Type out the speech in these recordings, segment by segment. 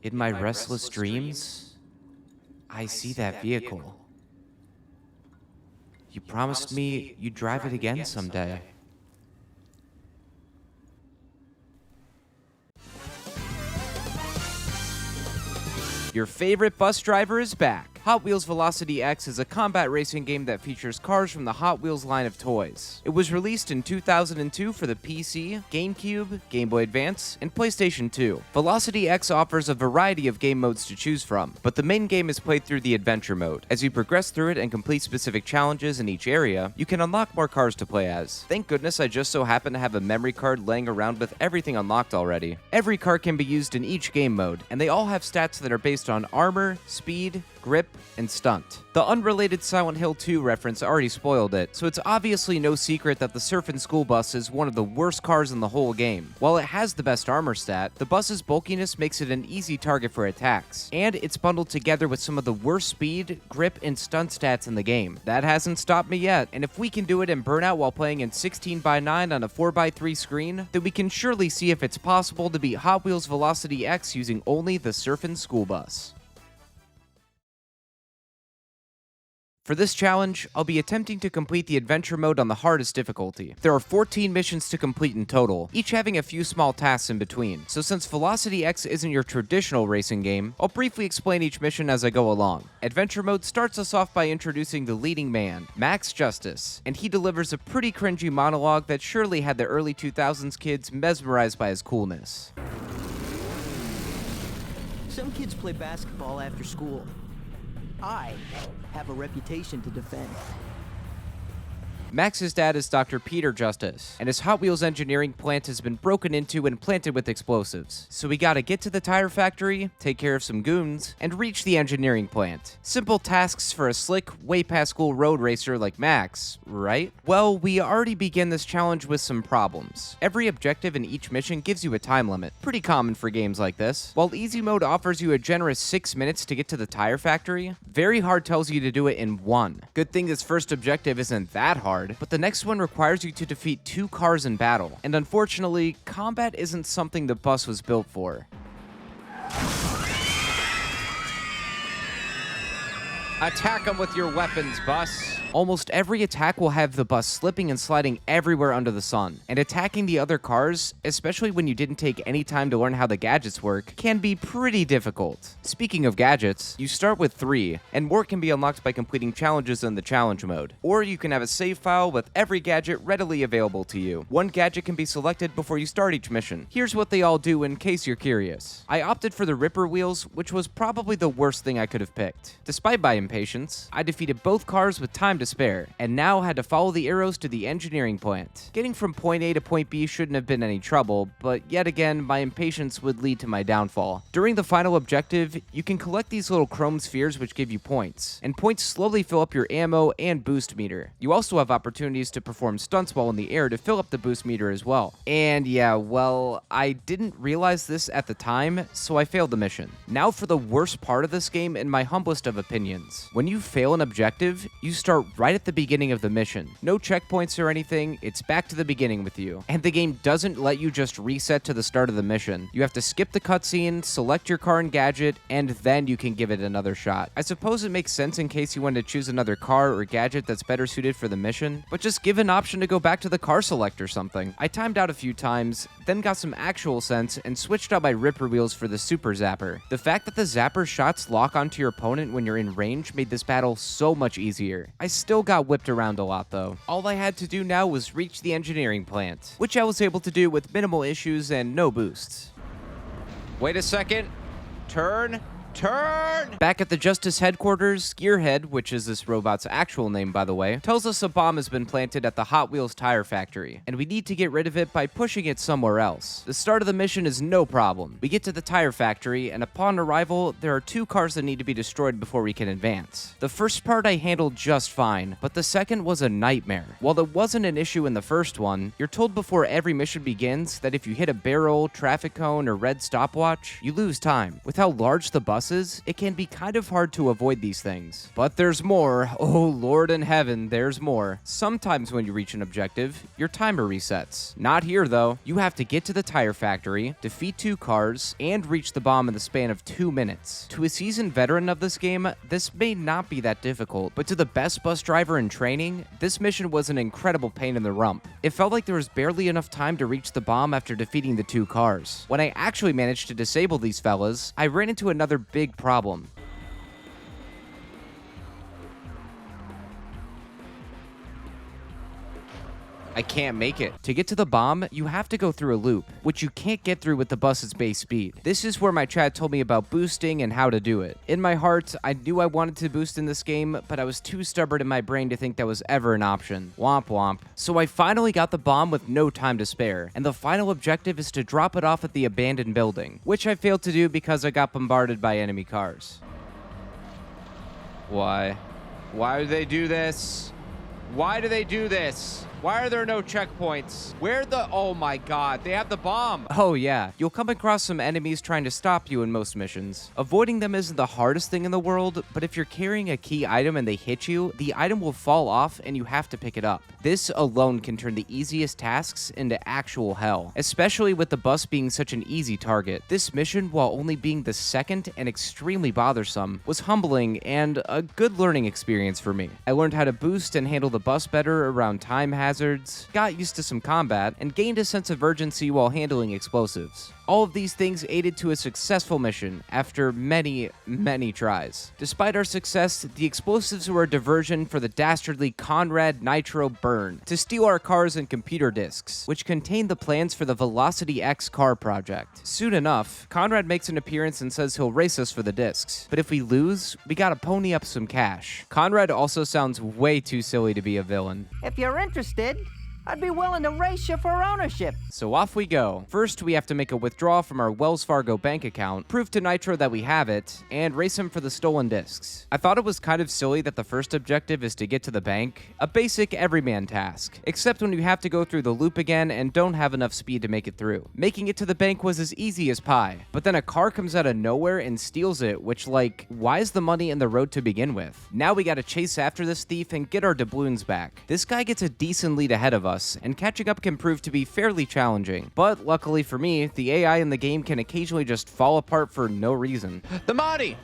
In my restless dreams, I see that vehicle. You promised me you'd drive it again someday. Your favorite bus driver is back. Hot Wheels Velocity X is a combat racing game that features cars from the Hot Wheels line of toys. It was released in 2002 for the PC, GameCube, Game Boy Advance, and PlayStation 2. Velocity X offers a variety of game modes to choose from, but the main game is played through the adventure mode. As you progress through it and complete specific challenges in each area, you can unlock more cars to play as. Thank goodness I just so happen to have a memory card laying around with everything unlocked already. Every car can be used in each game mode, and they all have stats that are based on armor, speed, grip, and stunt. The unrelated Silent Hill 2 reference already spoiled it, so it's obviously no secret that the Surfin school bus is one of the worst cars in the whole game. While it has the best armor stat, the bus's bulkiness makes it an easy target for attacks, and it's bundled together with some of the worst speed, grip, and stunt stats in the game. That hasn't stopped me yet, and if we can do it in Burnout while playing in 16:9 on a 4:3 screen, then we can surely see if it's possible to beat Hot Wheels Velocity X using only the Surfin school bus. For this challenge, I'll be attempting to complete the adventure mode on the hardest difficulty. There are 14 missions to complete in total, each having a few small tasks in between. So since Velocity X isn't your traditional racing game, I'll briefly explain each mission as I go along. Adventure mode starts us off by introducing the leading man, Max Justice, and he delivers a pretty cringy monologue that surely had the early 2000s kids mesmerized by his coolness. Some kids play basketball after school. I have a reputation to defend. Max's dad is Dr. Peter Justice, and his Hot Wheels engineering plant has been broken into and planted with explosives. So we gotta get to the tire factory, take care of some goons, and reach the engineering plant. Simple tasks for a slick, way past school road racer like Max, right? Well, we already begin this challenge with some problems. Every objective in each mission gives you a time limit, pretty common for games like this. While easy mode offers you a generous 6 minutes to get to the tire factory, very hard tells you to do it in 1. Good thing this first objective isn't that hard, but the next one requires you to defeat 2 cars in battle, and unfortunately, combat isn't something the bus was built for. Attack them with your weapons, bus! Almost every attack will have the bus slipping and sliding everywhere under the sun, and attacking the other cars, especially when you didn't take any time to learn how the gadgets work, can be pretty difficult. Speaking of gadgets, you start with 3, and more can be unlocked by completing challenges in the challenge mode. Or you can have a save file with every gadget readily available to you. One gadget can be selected before you start each mission. Here's what they all do in case you're curious. I opted for the Ripper wheels, which was probably the worst thing I could have picked. Despite my impatience, I defeated both cars with time to spare, and now had to follow the arrows to the engineering plant. Getting from point A to point B shouldn't have been any trouble, but yet again, my impatience would lead to my downfall. During the final objective, you can collect these little chrome spheres which give you points, and points slowly fill up your ammo and boost meter. You also have opportunities to perform stunts while in the air to fill up the boost meter as well. And yeah, well, I didn't realize this at the time, so I failed the mission. Now for the worst part of this game in my humblest of opinions. When you fail an objective, you start right at the beginning of the mission. No checkpoints or anything, it's back to the beginning with you. And the game doesn't let you just reset to the start of the mission. You have to skip the cutscene, select your car and gadget, and then you can give it another shot. I suppose it makes sense in case you want to choose another car or gadget that's better suited for the mission, but just give an option to go back to the car select or something. I timed out a few times, then got some actual sense and switched out my Ripper wheels for the Super Zapper. The fact that the Zapper shots lock onto your opponent when you're in range made this battle so much easier. I still got whipped around a lot though. All I had to do now was reach the engineering plant, which I was able to do with minimal issues and no boosts. Wait a second. Turn. Back at the Justice headquarters, Gearhead, which is this robot's actual name by the way, tells us a bomb has been planted at the Hot Wheels tire factory, and we need to get rid of it by pushing it somewhere else. The start of the mission is no problem. We get to the tire factory, and upon arrival, there are 2 cars that need to be destroyed before we can advance. The first part I handled just fine, but the second was a nightmare. While it wasn't an issue in the first one, you're told before every mission begins that if you hit a barrel, traffic cone, or red stopwatch, you lose time. With how large the bus buses, it can be kind of hard to avoid these things. But there's more. Oh Lord in heaven, there's more. Sometimes when you reach an objective, your timer resets. Not here though. You have to get to the tire factory, defeat 2 cars, and reach the bomb in the span of 2 minutes. To a seasoned veteran of this game, this may not be that difficult, but to the best bus driver in training, this mission was an incredible pain in the rump. It felt like there was barely enough time to reach the bomb after defeating the 2 cars. When I actually managed to disable these fellas, I ran into another big problem. I can't make it. To get to the bomb, you have to go through a loop, which you can't get through with the bus's base speed. This is where my chat told me about boosting and how to do it. In my heart, I knew I wanted to boost in this game, but I was too stubborn in my brain to think that was ever an option. Womp womp. So I finally got the bomb with no time to spare, and the final objective is to drop it off at the abandoned building, which I failed to do because I got bombarded by enemy cars. Why? Why do they do this? Why do they do this? Why are there no checkpoints? Oh my god, they have the bomb. Oh yeah, you'll come across some enemies trying to stop you in most missions. Avoiding them isn't the hardest thing in the world, but if you're carrying a key item and they hit you, the item will fall off and you have to pick it up. This alone can turn the easiest tasks into actual hell, especially with the bus being such an easy target. This mission, while only being the second and extremely bothersome, was humbling and a good learning experience for me. I learned how to boost and handle the bus better around time hazards, got used to some combat, and gained a sense of urgency while handling explosives. All of these things aided to a successful mission after many, many tries. Despite our success, the explosives were a diversion for the dastardly Conrad Nitro Burn to steal our cars and computer disks, which contained the plans for the Velocity X car project. Soon enough, Conrad makes an appearance and says he'll race us for the disks, but if we lose, we gotta pony up some cash. Conrad also sounds way too silly to be a villain. If you're interested, I'd be willing to race you for ownership. So off we go. First, we have to make a withdrawal from our Wells Fargo bank account, prove to Nitro that we have it, and race him for the stolen discs. I thought it was kind of silly that the first objective is to get to the bank, a basic everyman task, except when you have to go through the loop again and don't have enough speed to make it through. Making it to the bank was as easy as pie, but then a car comes out of nowhere and steals it, which why is the money in the road to begin with? Now we gotta chase after this thief and get our doubloons back. This guy gets a decent lead ahead of us, and catching up can prove to be fairly challenging. But luckily for me, the AI in the game can occasionally just fall apart for no reason. The money!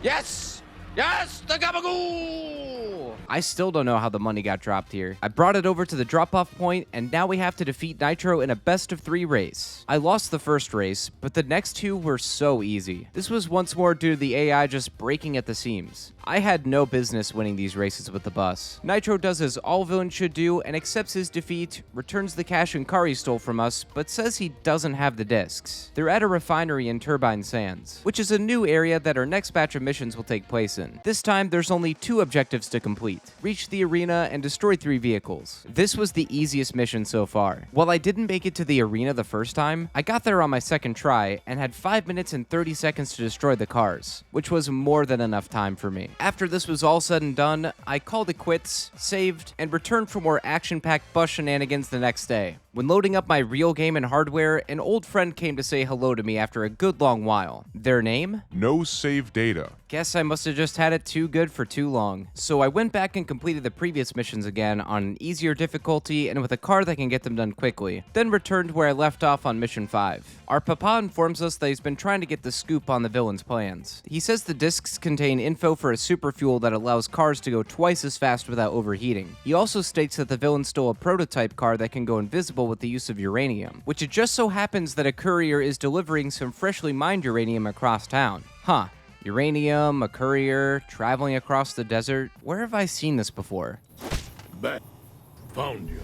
Yes! Yes! The gabagoo! I still don't know how the money got dropped here. I brought it over to the drop-off point, and now we have to defeat Nitro in a best-of-3 race. I lost the first race, but the next 2 were so easy. This was once more due to the AI just breaking at the seams. I had no business winning these races with the bus. Nitro does as all villains should do and accepts his defeat, returns the cash and car he stole from us, but says he doesn't have the discs. They're at a refinery in Turbine Sands, which is a new area that our next batch of missions will take place in. This time, there's only 2 objectives to complete: reach the arena and destroy 3 vehicles. This was the easiest mission so far. While I didn't make it to the arena the first time, I got there on my second try and had 5 minutes and 30 seconds to destroy the cars, which was more than enough time for me. After this was all said and done, I called it quits, saved, and returned for more action-packed bus shenanigans the next day. When loading up my real game and hardware, an old friend came to say hello to me after a good long while. Their name? No save data. Guess I must have just had it too good for too long. So I went back and completed the previous missions again on an easier difficulty and with a car that can get them done quickly, then returned where I left off on mission 5. Our papa informs us that he's been trying to get the scoop on the villain's plans. He says the discs contain info for a super fuel that allows cars to go twice as fast without overheating. He also states that the villain stole a prototype car that can go invisible with the use of uranium, which it just so happens that a courier is delivering some freshly mined uranium across town. Huh. Uranium, a courier, traveling across the desert. Where have I seen this before? Back. Found you.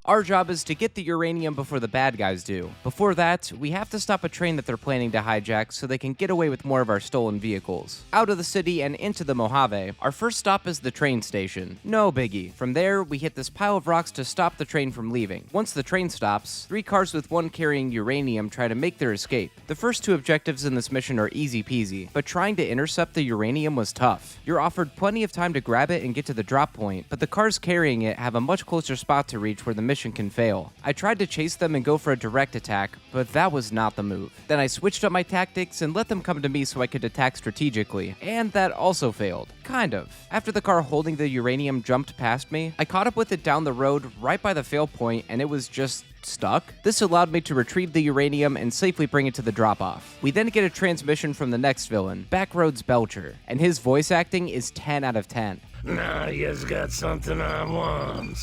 Our job is to get the uranium before the bad guys do. Before that, we have to stop a train that they're planning to hijack so they can get away with more of our stolen vehicles. Out of the city and into the Mojave, our first stop is the train station. No biggie. From there, we hit this pile of rocks to stop the train from leaving. Once the train stops, 3 cars with 1 carrying uranium try to make their escape. The first 2 objectives in this mission are easy peasy, but trying to intercept the uranium was tough. You're offered plenty of time to grab it and get to the drop point, but the cars carrying it have a much closer spot to reach where the mission mission can fail. I tried to chase them and go for a direct attack, but that was not the move. Then I switched up my tactics and let them come to me so I could attack strategically, and that also failed. Kind of. After the car holding the uranium jumped past me, I caught up with it down the road right by the fail point, and it was just stuck. This allowed me to retrieve the uranium and safely bring it to the drop-off. We then get a transmission from the next villain, Backroads Belcher, and his voice acting is 10 out of 10. Now you's got something I want.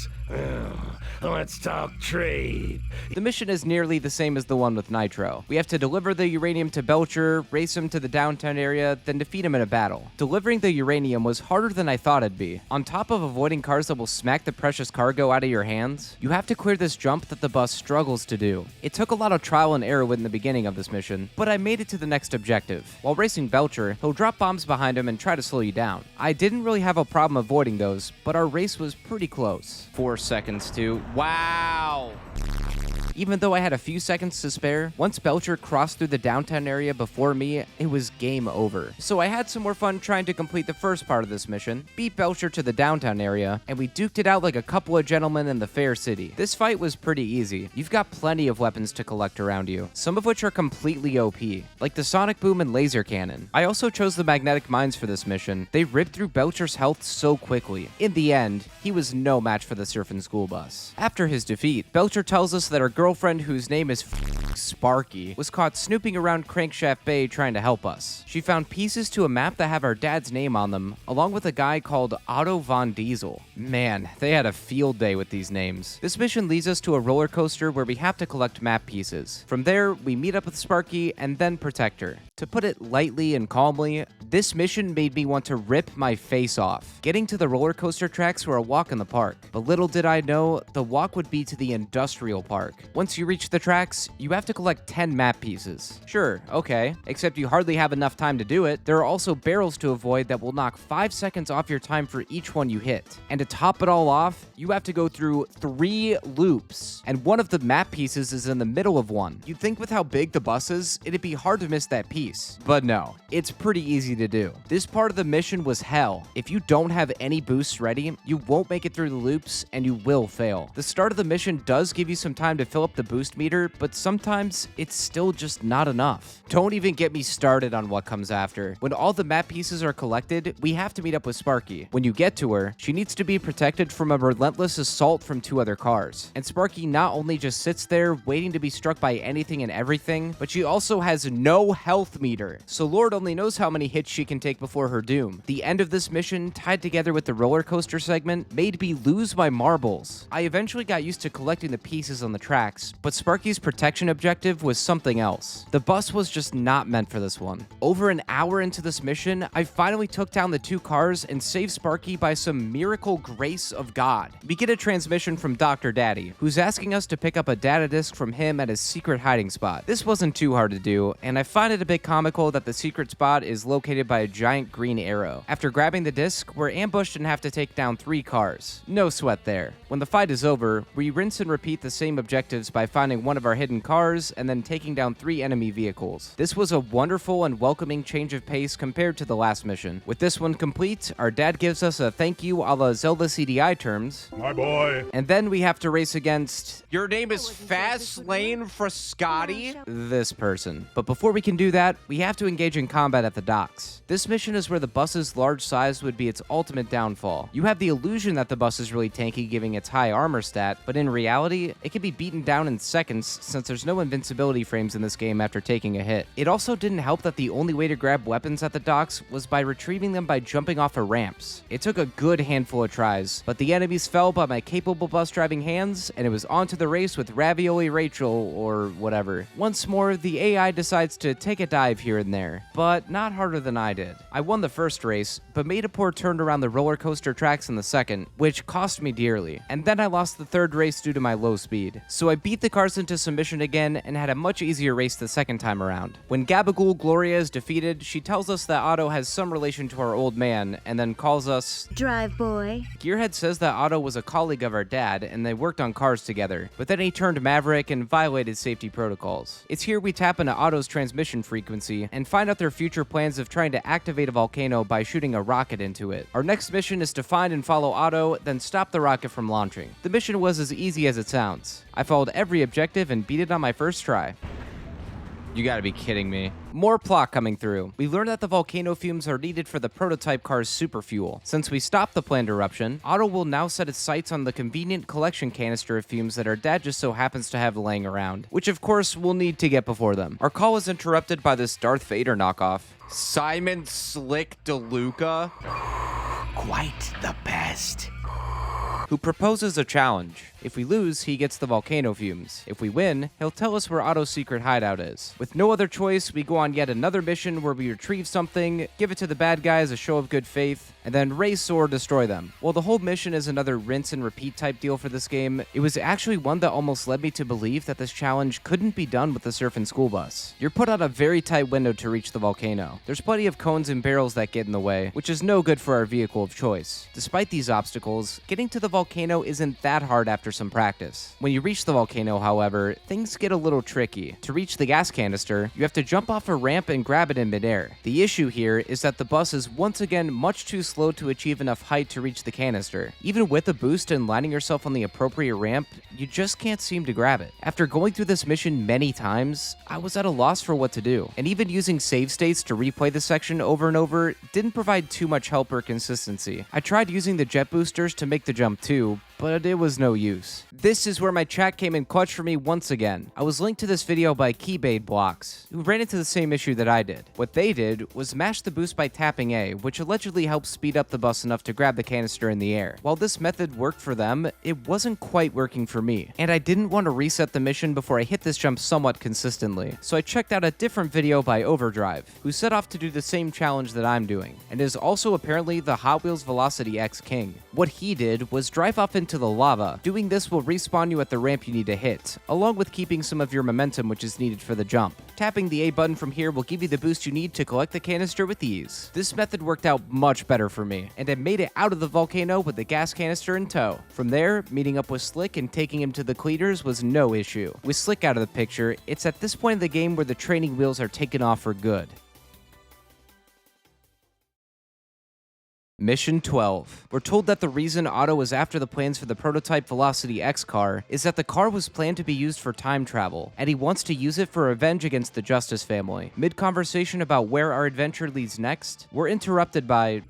Let's talk trade. The mission is nearly the same as the one with Nitro. We have to deliver the uranium to Belcher, race him to the downtown area, then defeat him in a battle. Delivering the uranium was harder than I thought it'd be. On top of avoiding cars that will smack the precious cargo out of your hands, you have to clear this jump that the bus struggles to do. It took a lot of trial and error in the beginning of this mission, but I made it to the next objective. While racing Belcher, he'll drop bombs behind him and try to slow you down. I didn't really have a problem avoiding those, but our race was pretty close. 4 seconds to... Wow! Even though I had a few seconds to spare, once Belcher crossed through the downtown area before me, it was game over. So I had some more fun trying to complete the first part of this mission, beat Belcher to the downtown area, and we duked it out like a couple of gentlemen in the fair city. This fight was pretty easy. You've got plenty of weapons to collect around you, some of which are completely OP, like the sonic boom and laser cannon. I also chose the magnetic mines for this mission. They ripped through Belcher's health so quickly. In the end, he was no match for the Surfin school bus. After his defeat, Belcher tells us that our girlfriend, whose name is Sparky, was caught snooping around Crankshaft Bay trying to help us. She found pieces to a map that have our dad's name on them, along with a guy called Otto von Diesel. Man, they had a field day with these names. This mission leads us to a roller coaster where we have to collect map pieces. From there, we meet up with Sparky and then protect her. To put it lightly and calmly, this mission made me want to rip my face off. Getting to the roller coaster tracks were a walk in the park, but little did I know, the walk would be to the industrial park. Once you reach the tracks, you have to collect 10 map pieces. Sure, okay, except you hardly have enough time to do it. There are also barrels to avoid that will knock 5 seconds off your time for each one you hit. And to top it all off, you have to go through 3 loops, and one of the map pieces is in the middle of one. You'd think with how big the bus is, it'd be hard to miss that piece. But no, it's pretty easy to do. This part of the mission was hell. If you don't have any boosts ready, you won't make it through the loops, and you will fail. The start of the mission does give you some time to fill up the boost meter, but sometimes it's still just not enough. Don't even get me started on what comes after. When all the map pieces are collected, we have to meet up with Sparky. When you get to her, she needs to be protected from a relentless assault from 2 other cars. And Sparky not only just sits there waiting to be struck by anything and everything, but she also has no health meter. So Lord only knows how many hits she can take before her doom. The end of this mission, tied together with the roller coaster segment, made me lose my marbles. I eventually got used to collecting the pieces on the tracks, but Sparky's protection objective was something else. The bus was just not meant for this one. Over an hour into this mission, I finally took down the 2 cars and saved Sparky by some miracle grace of God. We get a transmission from Dr. Daddy, who's asking us to pick up a data disk from him at his secret hiding spot. This wasn't too hard to do, and I find it a bit comical that the secret spot is located by a giant green arrow. After grabbing the disc, we're ambushed and have to take down 3 cars. No sweat there. When the fight is over, we rinse and repeat the same objectives by finding one of our hidden cars and then taking down 3 enemy vehicles. This was a wonderful and welcoming change of pace compared to the last mission. With this one complete, our dad gives us a thank you a la Zelda CDI terms. My boy. And then we have to race against... Your name is Fast Lane Frascati? This person. But before we can do that, we have to engage in combat at the docks. This mission is where the bus's large size would be its ultimate downfall. You have the illusion that the bus is really tanky, giving its high armor stat, but in reality, it can be beaten down in seconds since there's no invincibility frames in this game after taking a hit. It also didn't help that the only way to grab weapons at the docks was by retrieving them by jumping off of ramps. It took a good handful of tries, but the enemies fell by my capable bus driving hands, and it was on to the race with Ravioli Rachel, or whatever. Once more, the AI decides to take a dive here and there, but not harder than I did. I won the first race, but made a poor turn around the roller coaster tracks in the second, which cost me dearly. And then I lost the third race due to my low speed. So I beat the cars into submission again again and had a much easier race the second time around. When Gabagool Gloria is defeated, she tells us that Otto has some relation to our old man, and then calls us Drive Boy. Gearhead says that Otto was a colleague of our dad, and they worked on cars together, but then he turned maverick and violated safety protocols. It's here we tap into Otto's transmission frequency and find out their future plans of trying to activate a volcano by shooting a rocket into it. Our next mission is to find and follow Otto, then stop the rocket from launching. The mission was as easy as it sounds. I followed every objective and beat it on my first try. You gotta be kidding me. More plot coming through. We learn that the volcano fumes are needed for the prototype car's super fuel. Since we stopped the planned eruption, Otto will now set its sights on the convenient collection canister of fumes that our dad just so happens to have laying around, which of course we'll need to get before them. Our call is interrupted by this Darth Vader knockoff. Simon Slick DeLuca? Quite the best. Who proposes a challenge. If we lose, he gets the volcano fumes. If we win, he'll tell us where Otto's secret hideout is. With no other choice, we go on yet another mission where we retrieve something, give it to the bad guys as a show of good faith, and then race or destroy them. While the whole mission is another rinse and repeat type deal for this game, it was actually one that almost led me to believe that this challenge couldn't be done with the Surfin school bus. You're put on a very tight window to reach the volcano. There's plenty of cones and barrels that get in the way, which is no good for our vehicle of choice. Despite these obstacles, getting to the volcano isn't that hard after some practice. When you reach the volcano, however, things get a little tricky. To reach the gas canister, you have to jump off a ramp and grab it in midair. The issue here is that the bus is once again much too slow to achieve enough height to reach the canister. Even with a boost and landing yourself on the appropriate ramp, you just can't seem to grab it. After going through this mission many times, I was at a loss for what to do, and even using save states to replay the section over and over didn't provide too much help or consistency. I tried using the jet boosters to make the jump too, but it was no use. This is where my chat came in clutch for me once again. I was linked to this video by Keybade Blocks, who ran into the same issue that I did. What they did was mash the boost by tapping A, which allegedly helps speed up the bus enough to grab the canister in the air. While this method worked for them, it wasn't quite working for me, and I didn't want to reset the mission before I hit this jump somewhat consistently. So I checked out a different video by Overdrive, who set off to do the same challenge that I'm doing, and is also apparently the Hot Wheels Velocity X king. What he did was drive off into the lava. Doing this will respawn you at the ramp you need to hit, along with keeping some of your momentum which is needed for the jump. Tapping the A button from here will give you the boost you need to collect the canister with ease. This method worked out much better for me, and I made it out of the volcano with the gas canister in tow. From there, meeting up with Slick and taking him to the cleaners was no issue. With Slick out of the picture, it's at this point in the game where the training wheels are taken off for good. Mission 12. We're told that the reason Otto was after the plans for the prototype Velocity X car is that the car was planned to be used for time travel, and he wants to use it for revenge against the Justice family. Mid-conversation about where our adventure leads next, we're interrupted by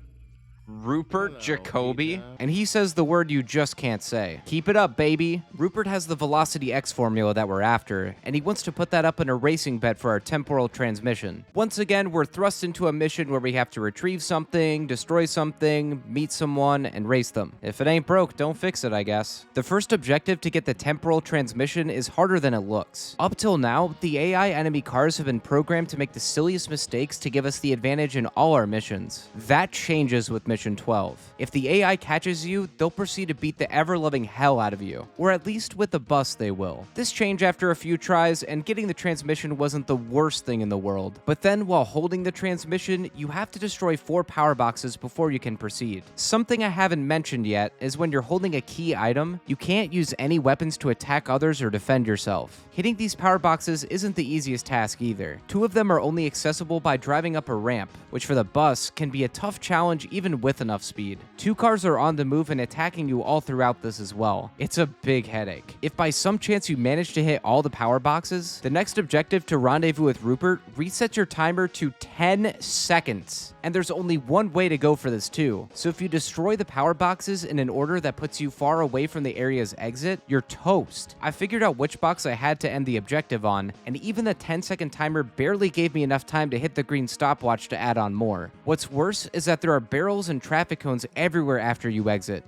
Rupert Jacoby, and he says the word you just can't say. Keep it up, baby. Rupert has the Velocity X formula that we're after, and he wants to put that up in a racing bet for our temporal transmission. Once again, we're thrust into a mission where we have to retrieve something, destroy something, meet someone, and race them. If it ain't broke, don't fix it, I guess. The first objective to get the temporal transmission is harder than it looks. Up till now, the AI enemy cars have been programmed to make the silliest mistakes to give us the advantage in all our missions. That changes with Mission 12. If the AI catches you, they'll proceed to beat the ever-loving hell out of you. Or at least with the bus they will. This changed after a few tries, and getting the transmission wasn't the worst thing in the world. But then, while holding the transmission, you have to destroy 4 power boxes before you can proceed. Something I haven't mentioned yet is when you're holding a key item, you can't use any weapons to attack others or defend yourself. Hitting these power boxes isn't the easiest task either. 2 of them are only accessible by driving up a ramp, which for the bus can be a tough challenge even with enough speed. 2 cars are on the move and attacking you all throughout this as well. It's a big headache. If by some chance you manage to hit all the power boxes, the next objective to rendezvous with Rupert resets your timer to 10 seconds. And there's only one way to go for this too. So if you destroy the power boxes in an order that puts you far away from the area's exit, you're toast. I figured out which box I had to end the objective on, and even the 10-second timer barely gave me enough time to hit the green stopwatch to add on more. What's worse is that there are barrels and traffic cones everywhere after you exit.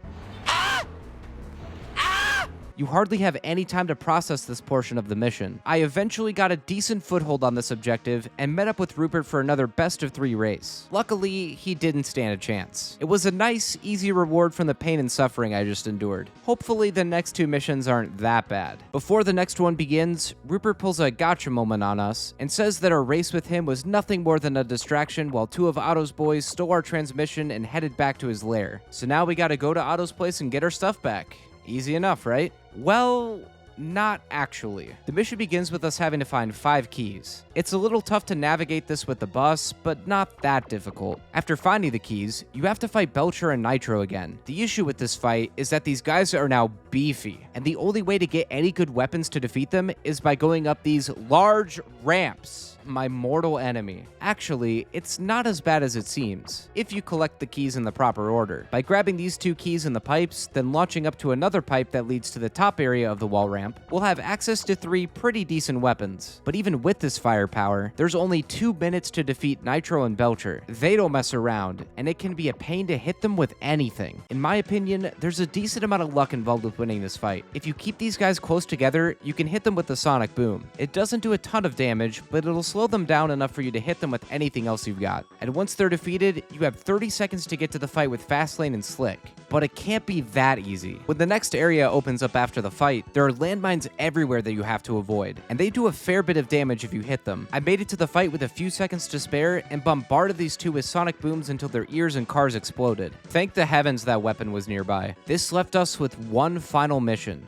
You hardly have any time to process this portion of the mission. I eventually got a decent foothold on this objective and met up with Rupert for another best of 3 race. Luckily, he didn't stand a chance. It was a nice, easy reward from the pain and suffering I just endured. Hopefully the next 2 missions aren't that bad. Before the next one begins, Rupert pulls a gotcha moment on us and says that our race with him was nothing more than a distraction while 2 of Otto's boys stole our transmission and headed back to his lair. So now we gotta go to Otto's place and get our stuff back. Easy enough, right? Well, not actually. The mission begins with us having to find 5 keys. It's a little tough to navigate this with the bus, but not that difficult. After finding the keys, you have to fight Belcher and Nitro again. The issue with this fight is that these guys are now beefy, and the only way to get any good weapons to defeat them is by going up these large ramps. My mortal enemy. Actually, it's not as bad as it seems, if you collect the keys in the proper order. By grabbing these 2 keys in the pipes, then launching up to another pipe that leads to the top area of the wall ramp, we'll have access to 3 pretty decent weapons. But even with this firepower, there's only 2 minutes to defeat Nitro and Belcher. They don't mess around, and it can be a pain to hit them with anything. In my opinion, there's a decent amount of luck involved with winning this fight. If you keep these guys close together, you can hit them with the sonic boom. It doesn't do a ton of damage, but it'll slow them down enough for you to hit them with anything else you've got. And once they're defeated, you have 30 seconds to get to the fight with Fastlane and Slick. But it can't be that easy. When the next area opens up after the fight, there are landmines everywhere that you have to avoid, and they do a fair bit of damage if you hit them. I made it to the fight with a few seconds to spare and bombarded these 2 with sonic booms until their ears and cars exploded. Thank the heavens that weapon was nearby. This left us with one final mission.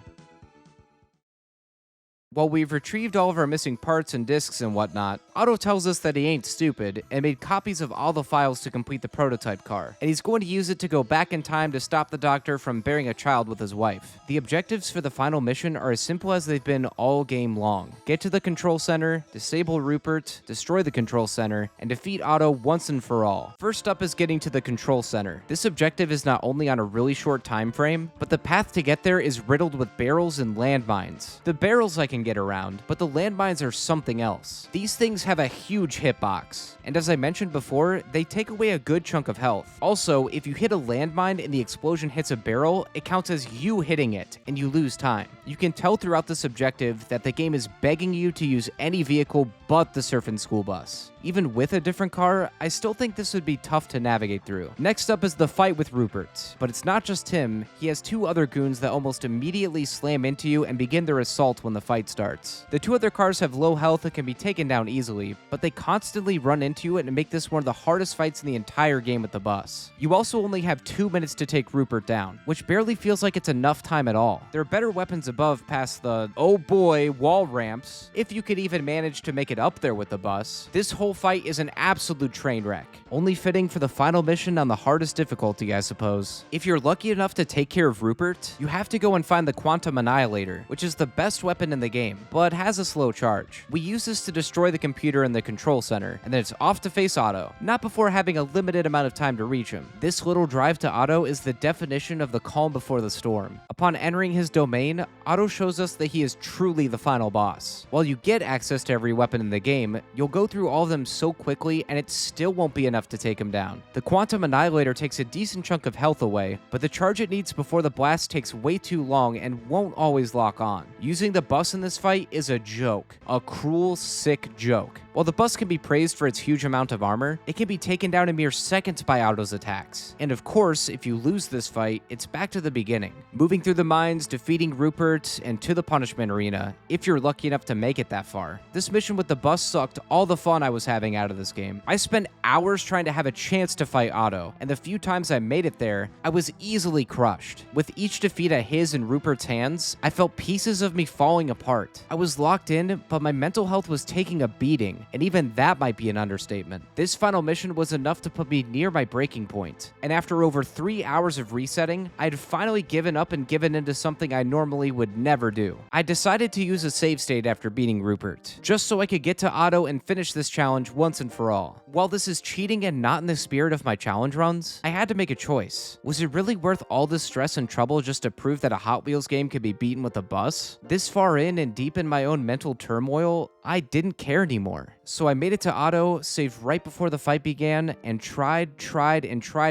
While we've retrieved all of our missing parts and discs and whatnot, Otto tells us that he ain't stupid and made copies of all the files to complete the prototype car, and he's going to use it to go back in time to stop the doctor from bearing a child with his wife. The objectives for the final mission are as simple as they've been all game long. Get to the control center, disable Rupert, destroy the control center, and defeat Otto once and for all. First up is getting to the control center. This objective is not only on a really short time frame, but the path to get there is riddled with barrels and landmines. The barrels I can get around, but the landmines are something else. These things have a huge hitbox, and as I mentioned before, they take away a good chunk of health. Also, if you hit a landmine and the explosion hits a barrel, it counts as you hitting it, and you lose time. You can tell throughout this objective that the game is begging you to use any vehicle but the Surfin school bus. Even with a different car, I still think this would be tough to navigate through. Next up is the fight with Rupert, but it's not just him. He has 2 other goons that almost immediately slam into you and begin their assault when the fight starts. The 2 other cars have low health and can be taken down easily, but they constantly run into you and make this one of the hardest fights in the entire game with the bus. You also only have 2 minutes to take Rupert down, which barely feels like it's enough time at all. There are better weapons above past the, oh boy, wall ramps, if you could even manage to make it up there with the bus. This whole fight is an absolute train wreck, only fitting for the final mission on the hardest difficulty, I suppose. If you're lucky enough to take care of Rupert, you have to go and find the Quantum Annihilator, which is the best weapon in the game, but has a slow charge. We use this to destroy the computer in the control center, and then it's off to face Otto, not before having a limited amount of time to reach him. This little drive to Otto is the definition of the calm before the storm. Upon entering his domain, Otto shows us that he is truly the final boss. While you get access to every weapon in the game, you'll go through all of them so quickly and it still won't be enough to take him down. The Quantum Annihilator takes a decent chunk of health away, but the charge it needs before the blast takes way too long and won't always lock on. Using the bus in this fight is a joke. A cruel, sick joke. While the bus can be praised for its huge amount of armor, it can be taken down in mere seconds by Otto's attacks. And of course, if you lose this fight, it's back to the beginning. Moving through the mines, defeating Rupert, and to the punishment arena, if you're lucky enough to make it that far. This mission with the bus sucked all the fun I was having out of this game. I spent hours trying to have a chance to fight Otto, and the few times I made it there, I was easily crushed. With each defeat at his and Rupert's hands, I felt pieces of me falling apart. I was locked in, but my mental health was taking a beating, and even that might be an understatement. This final mission was enough to put me near my breaking point, and after over 3 hours of resetting, I had finally given up and given into something I normally would never do. I decided to use a save state after beating Rupert, just so I could could get to Otto and finish this challenge once and for all. While this is cheating and not in the spirit of my challenge runs, I had to make a choice. Was it really worth all this stress and trouble just to prove that a Hot Wheels game could be beaten with a bus? This far in and deep in my own mental turmoil, I didn't care anymore. So I made it to Otto, saved right before the fight began, and tried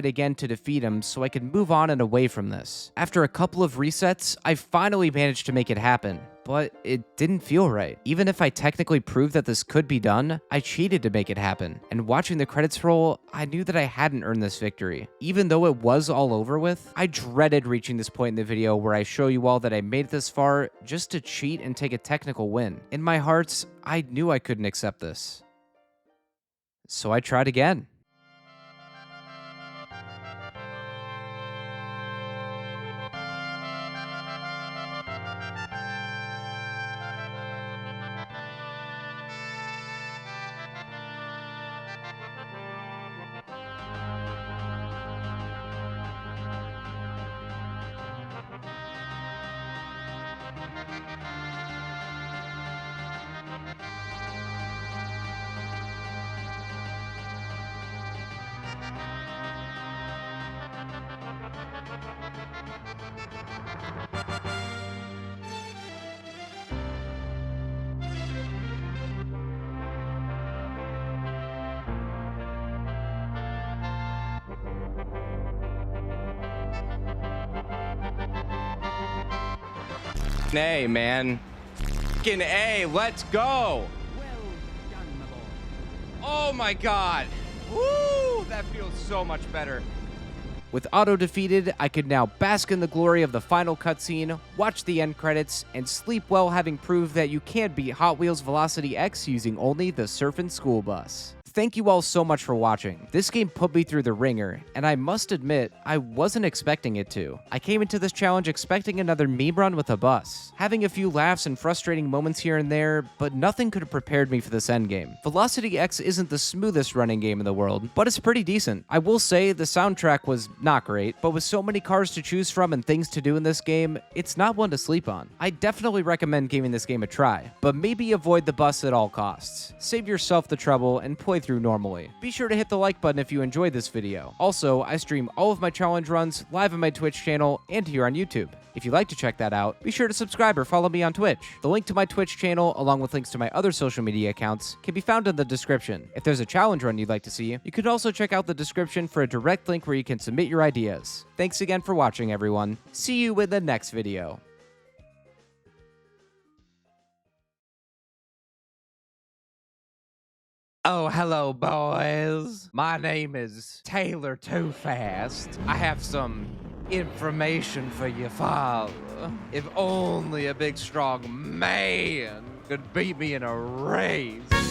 again to defeat him so I could move on and away from this. After a couple of resets, I finally managed to make it happen. But it didn't feel right. Even if I technically proved that this could be done, I cheated to make it happen. And watching the credits roll, I knew that I hadn't earned this victory. Even though it was all over with, I dreaded reaching this point in the video where I show you all that I made it this far just to cheat and take a technical win. In my heart, I knew I couldn't accept this. So I tried again. A, man. Fucking A, let's go. Well done, my boy. Oh my god. Woo, that feels so much better. With Otto defeated, I could now bask in the glory of the final cutscene, watch the end credits, and sleep well having proved that you can beat Hot Wheels Velocity X using only the Surfin school bus. Thank you all so much for watching. This game put me through the ringer, and I must admit, I wasn't expecting it to. I came into this challenge expecting another meme run with a bus, having a few laughs and frustrating moments here and there, but nothing could have prepared me for this endgame. Velocity X isn't the smoothest running game in the world, but it's pretty decent. I will say the soundtrack was not great, but with so many cars to choose from and things to do in this game, it's not one to sleep on. I definitely recommend giving this game a try, but maybe avoid the bus at all costs. Save yourself the trouble and play through normally. Be sure to hit the like button if you enjoyed this video. Also, I stream all of my challenge runs live on my Twitch channel and here on YouTube. If you'd like to check that out, be sure to subscribe or follow me on Twitch. The link to my Twitch channel, along with links to my other social media accounts, can be found in the description. If there's a challenge run you'd like to see, you can also check out the description for a direct link where you can submit your ideas. Thanks again for watching, everyone. See you in the next video. Oh, hello, boys. My name is Taylor Too Fast. I have some information for your father. If only a big, strong man could beat me in a race.